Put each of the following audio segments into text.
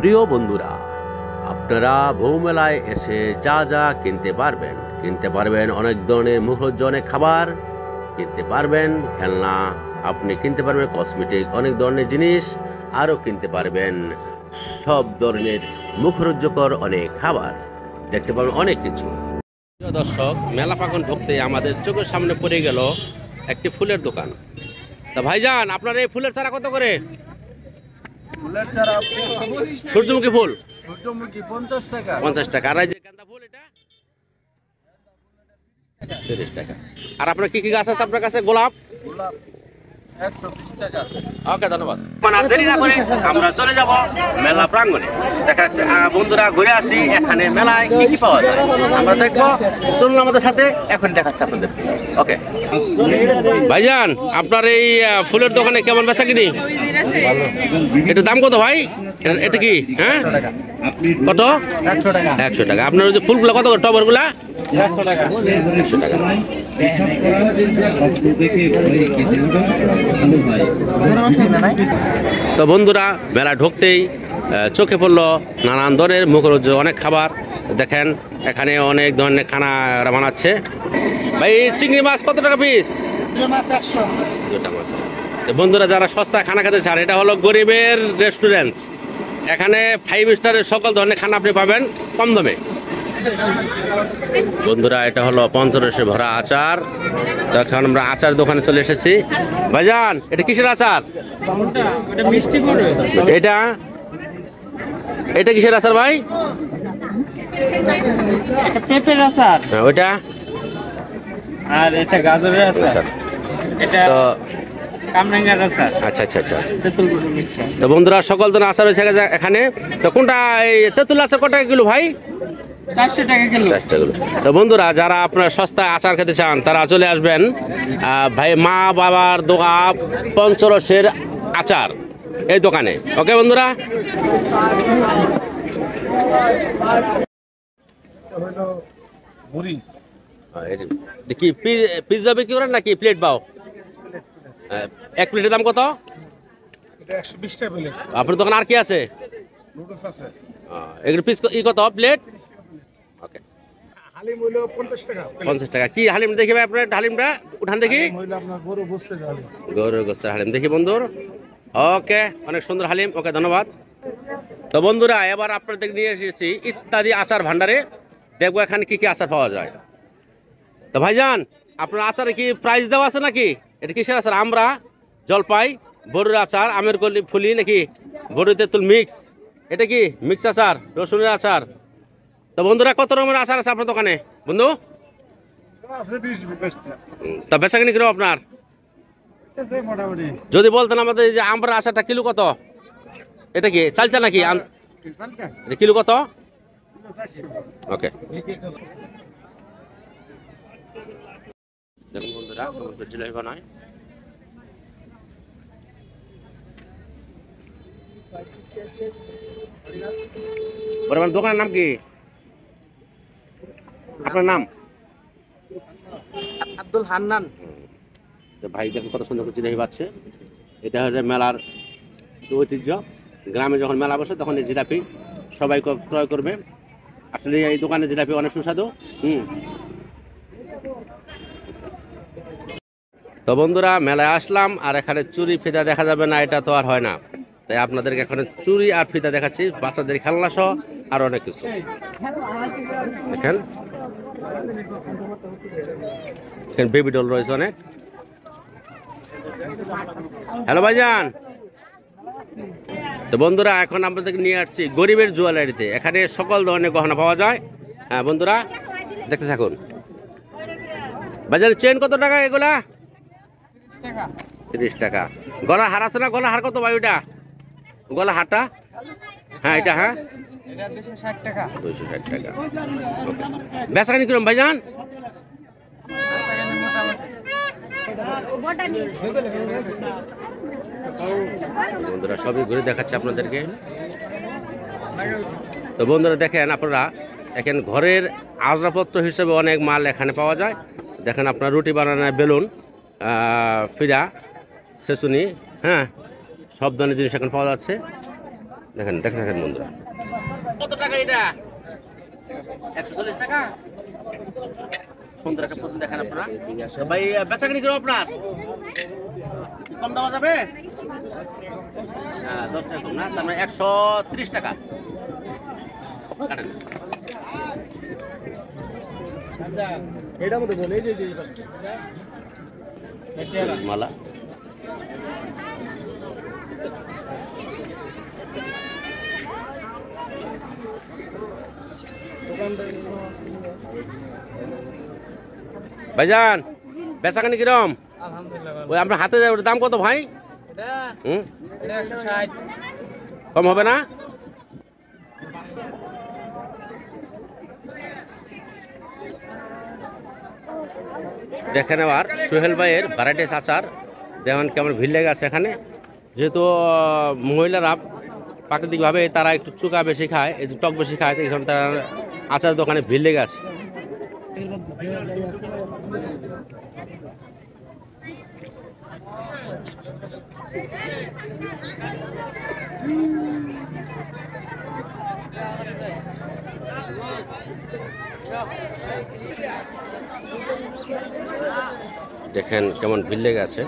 প্রিয় বন্ধুরা, আপনারা বউমেলায় এসে যা যা কিনতে পারবেন অনেক ধরনের মুখরোচক খাবার কিনতে পারবেন, খেলনা আপনি কিনতে পারবেন, কসমেটিক অনেক ধরনের জিনিস আরও কিনতে পারবেন, সব ধরনের মুখরোচকর অনেক খাবার দেখতে পারবেন, অনেক কিছু। প্রিয় দর্শক, মেলা প্রাঙ্গণ ঢুকতে আমাদের চোখের সামনে পড়ে গেল একটি ফুলের দোকান। তা ভাইজান, আপনার এই ফুলের চারা কত করে? ফুলের চারা সূর্যমুখী ফুল 50 টাকা। 50 টাকা। আর এই যে গাঁদা ফুল এটা 30 টাকা। আর আপনার কি কি গাছ আছে আপনার কাছে? গোলাপ 120 টাকা। ওকে, ধন্যবাদ। আর দেরি না করে আমরা চলে যাব মেলা প্রাঙ্গণে। দেখা যাচ্ছে বন্ধুরা, ঘুরে আসি এখানে মেলায় কি কি পাওয়া যায় আমরা দেখবো। চলুন আমাদের সাথে, এখন দেখাচ্ছি আপনাদের। ওকে ভাইজান, আপনার এই ফুলের দোকানে কেমন বেচা কিনি? এটা দাম কত ভাই? এটা কি হ্যাঁ কত? 100 টাকা। আপনার ওই যে ফুলগুলো কত করে? টবরগুলা 100 টাকা। 100 টাকা। তো বন্ধুরা, মেলা ঢুকতেই চোখে পড়লো নানান ধরনের মুখরোচক অনেক খাবার। দেখেন এখানে অনেক ধরনের খানা বানাচ্ছে। ভাই, চিংড়ি মাছ কত টাকা পিস? দুটা মাছ। তো বন্ধুরা, যারা সস্তা খানা খেতে চান, এটা হলো গরিবের রেস্টুরেন্ট। এখানে 5 স্টারের সকল ধরনের খানা আপনি পাবেন কম দামে। বন্ধুরা, এটা হলো পঞ্চরসে ভরা আচার। তো এখন আমরা আচার দোকানে চলে এসেছি। ভাইজান, এটা কিসের আচার? এটা এটা কিসের আচার ভাই? এটা পেঁপের আচার। হ্যাঁ, ওইটা। আর এটা গাজরের আচার। এটা তো কামরাঙ্গার আচার। আচ্ছা আচ্ছা আচ্ছা। তেঁতুল মিক্সার। তো বন্ধুরা, সকল ধরনের আচার রয়েছে এখানে। তো কোনটা এই তেঁতুল আচার কত টাকা কিলো ভাই? 400 টাকা কিলো। 4 টাকা কিলো। তো বন্ধুরা, যারা আপনার সস্তা আচার খেতে চান তারা চলে আসবেন ভাই মা বাবার দোকান পঞ্চরসের আচার এই দোকানে। ওকে বন্ধুরা। কি পিৎজা বিক্রি করেন নাকি প্লেট পাও? এক প্লেটের দাম কত? 120 টাকা প্লেট। আপনার দোকান আর কি আছে? নুডলস আছে। এগুলো পিস কত প্লেট? ওকে, হালিম হইলো 50 টাকা। 50 টাকা। কি হালিম দেখি ভাই? আপনার হালিমটা উঠান দেখি। হইলো আপনার গরু বসতে যাবে। গরুর গোস্তের হালিম দেখি বন্ধুর। ওকে, অনেক সুন্দর হালিম। ওকে, ধন্যবাদ। তো বন্ধুরা, এবার আপনাদের নিয়ে এসেছি ইত্যাদি আচার ভান্ডারে। দেখবো এখানে কি কি আচার পাওয়া যায়। তো ভাইজান, আপনার আচারে কি প্রাইস দেওয়া আছে নাকি? এটা কিসের আচার? আমরা জলপাই, বড়ুর আচার, আমের কলি ফুলি নাকি বড়ু তেঁতুল মিক্স? এটা কি মিক্স আচার, রসুনের আচার? তো বন্ধুরা, কত রকমের আচার আছে আপনার দোকানে বন্ধু? আছে 20 টা। তা বেচা কিনি কিরকম আপনার? মোটামুটি। যদি বলতেন আমাদের, যে আমরা আচারটা কিলো কত? এটা কি চালটা নাকি? এটা কিলো কত? ওকে, দেখুন বন্ধুরা, জিলাপি বানায়। বর্তমান দোকানের নাম কি? আপনার নাম? আব্দুল হান্নান। ভাই দেখুন কত সুন্দর করে জিলাপি পাচ্ছে। এটা হচ্ছে মেলার ঐতিহ্য। গ্রামে যখন মেলা বসে তখন এই জিলাপি সবাই ক্রয় করবে। আসলে এই দোকানের জিলাপি অনেক সুস্বাদু। তো বন্ধুরা, মেলায় আসলাম আর এখানে চুরি ফিতা দেখা যাবে না, এটা তো আর হয় না। তাই আপনাদেরকে এখানে চুরি আর ফিতা দেখাচ্ছি, বাচ্চাদের খেলনা সহ আর অনেক কিছু। দেখেন বেবি ডল রয়েছে অনেক। হ্যালো ভাইজান। তো বন্ধুরা, এখন আপনাদেরকে নিয়ে আসছি গরিবের জুয়েলারিতে। এখানে সকল ধরনের গহনা পাওয়া যায়। হ্যাঁ বন্ধুরা, দেখতে থাকুন। ভাইজান, চেন কত টাকা এগুলা? 30 টাকা। গলা হার আছে না? গলা হার কত ভাই ওইটা? গলা হারটা? হ্যাঁ, এটা হ্যাঁ 260 টাকা। 260 টাকা। ওকে, বেচা কিনি কিরকম ভাইজান? বন্ধুরা, সবই ঘুরে দেখাচ্ছে আপনাদেরকে। তো বন্ধুরা, দেখেন আপনারা এখানে ঘরের আসবাবপত্র হিসেবে অনেক মাল এখানে পাওয়া যায়। দেখেন আপনার রুটি বানানোর বেলুন, ফিরা, ছেঁচুনি, হ্যাঁ, সব ধরনের জিনিস এখন পাওয়া যাচ্ছে। দেখেন দেখেন বন্ধুরা, কত টাকা এটা? 140 টাকা। সুন্দর একটা পুতুল দেখেন আপনারা। তো ভাই বেচাকেনি করো আপনার, কম দেওয়া যাবে? হ্যাঁ 10 টাকা কম না, তার মানে 130 টাকা। কাটেন। এটার মধ্যে বলে এই যে মালা ভাইজান বেচাকেনি কিরম? আলহামদুলিল্লাহ ওই আপনার হাতে দেয়, ওটার দাম কত ভাই? এটা হুম, এটা 160 কম হবে না? দেখেন আবার সোহেল ভাইয়ের ভ্যারাইটিস আচার, যেমন কেমন ভিড় লেগে আছে এখানে। যেহেতু মহিলারা প্রাকৃতিকভাবে তারা একটু চুকা বেশি খায়, একটু টক বেশি খায়, এই জন্য তারা আচার দোকানে ভিড় লেগে আছে। দেখেন কেমন ভিড় লেগে আছে।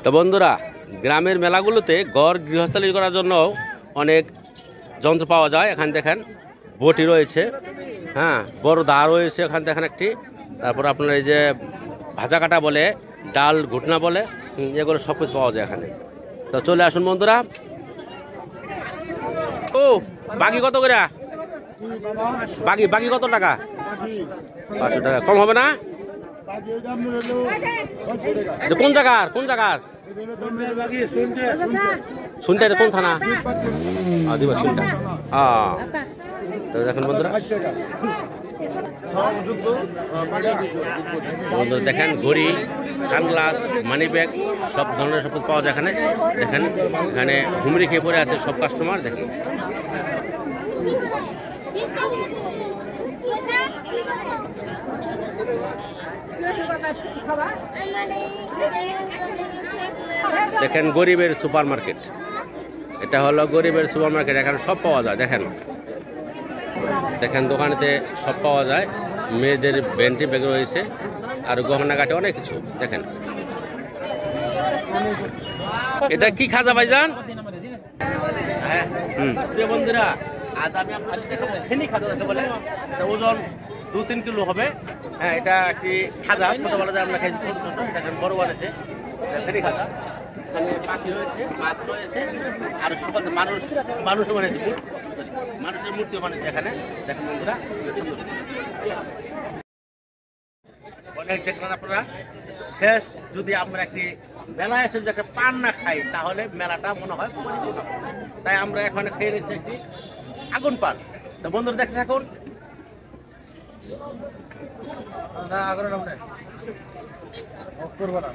তো বন্ধুরা, গ্রামের মেলাগুলোতে গড় গৃহস্থালী করার জন্য অনেক যন্ত্র পাওয়া যায়। এখানে দেখেন বটি রয়েছে, হ্যাঁ বড় দা রয়েছে এখানে দেখেন একটি। তারপর আপনার এই যে ভাজা কাটা বলে, ডাল ঘুটনা বলে, এগুলো সব কিছু পাওয়া যায় এখানে। তো চলে আসুন বন্ধুরা। ও বাকি কত করে? বাকি কত টাকা? 500 টাকা। কম হবে না? এটা কোন জায়গার? শুনতে কোন থানা? দিবা শুনতে। তো দেখেন বন্ধুরা, বন্ধুরা দেখেন ঘড়ি, সানগ্লাস, মানি ব্যাগ সব ধরনের সব পাওয়া যায় এখানে। দেখেন এখানে হুমড়ি খেয়ে পড়ে আছে সব কাস্টমার। দেখেন দেখেন গরিবের সুপার মার্কেট, এটা হলো গরিবের সুপার মার্কেট। এখানে সব পাওয়া যায়। দেখেন দেখেন দোকানেতে সব পাওয়া যায়। মেয়েদের ভ্যান্টি ব্যাগ রয়েছে, আর গহনাঘাটে অনেক কিছু। দেখেন এটা কি খাজা ভাইজান? প্রিয় বন্ধুরা, আজ আমি আপনাদের দেখাবো ফেনি খাজা, যাকে বলে। এটা ওজন 2-3 কিলো হবে। হ্যাঁ, এটা একটি খাজা, ছোটবেলাতে আমরা খাইছি ছোট ছোট, এটা বড় বানাতে ফেনি খাজা। এখানে পাখি রয়েছে, মাছ রয়েছে, আর সকলে মানুষও বানিয়েছে, মানুষের মূর্তিও বানিয়েছে এখানে। দেখেন বন্ধুরা, অনেক দেখলেন আপনারা। শেষ যদি আমরা একটি মেলায় এসে যদি একটা পান না খাই, তাহলে মেলাটা মনে হয় পরিপূর্ণ। তাই আমরা এখানে খেয়ে নিচ্ছি একটি আগুন পান। তো বন্ধুরা দেখতে থাকুন। না আগুন নামনে অফ করব না